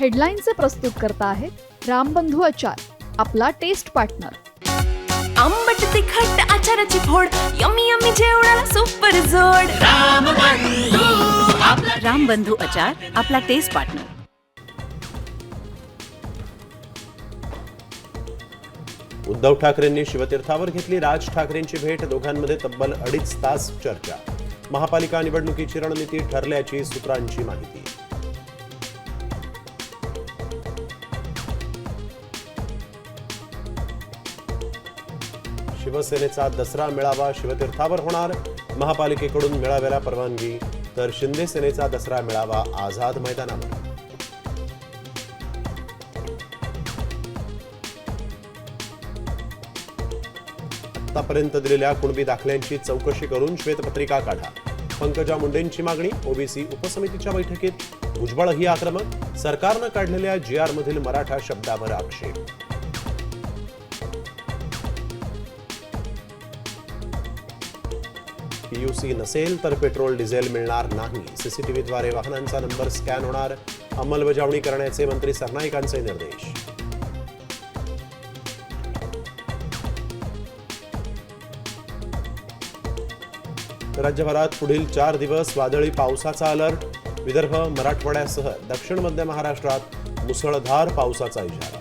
हेडलाईनचे प्रस्तुत करता आहेत रामबंधू आचार, आपला टेस्ट पार्टनर. आंबट तिखट आचाराची फोड, यम्मी यम्मी जेवणाला सुपर जोड. रामबंधू आचार, आपला टेस्ट पार्टनर. उद्धव ठाकरेंनी शिवतीर्थावर घेतली राज ठाकरेंची भेट. दोघांमध्ये तब्बल 2.5 तास चर्चा. महापालिका निवडणुकीची रणनीती ठरल्याची सूत्रांची माहिती. शिवसेनेचा दसरा मेळावा शिवतीर्थावर होणार. महापालिकेकडून मेळाव्याला परवानगी, तर शिंदे सेनेचा दसरा मेळावा आझाद मैदानावर. आतापर्यंत दिलेल्या कुणबी दाखल्यांची चौकशी करून श्वेतपत्रिका काढा. पंकजा मुंडेंची मागणी. ओबीसी उपसमितीच्या बैठकीत भुजबळही आक्रमक. सरकारनं काढलेल्या GR मधील मराठा शब्दावर आक्षेप. PUC नसेल तर पेट्रोल डिझेल मिळणार नाही. सीसीटीव्हीद्वारे वाहनांचा नंबर स्कॅन होणार. अंमलबजावणी करण्याचे मंत्री सरनाईकांचे निर्देश. राज्यभरात पुढील 4 दिवस वादळी पावसाचा अलर्ट. विदर्भ, मराठवाड्यासह दक्षिण मध्य महाराष्ट्रात मुसळधार पावसाचा इशारा.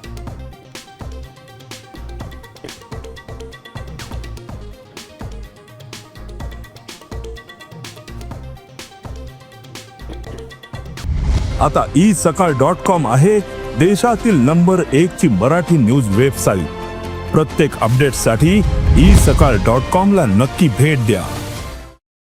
आता isakal.com आहे देशातील नंबर 1 ची मराठी न्यूज वेबसाईट. प्रत्येक अपडेटसाठी isakal.com ला नक्की भेट द्या.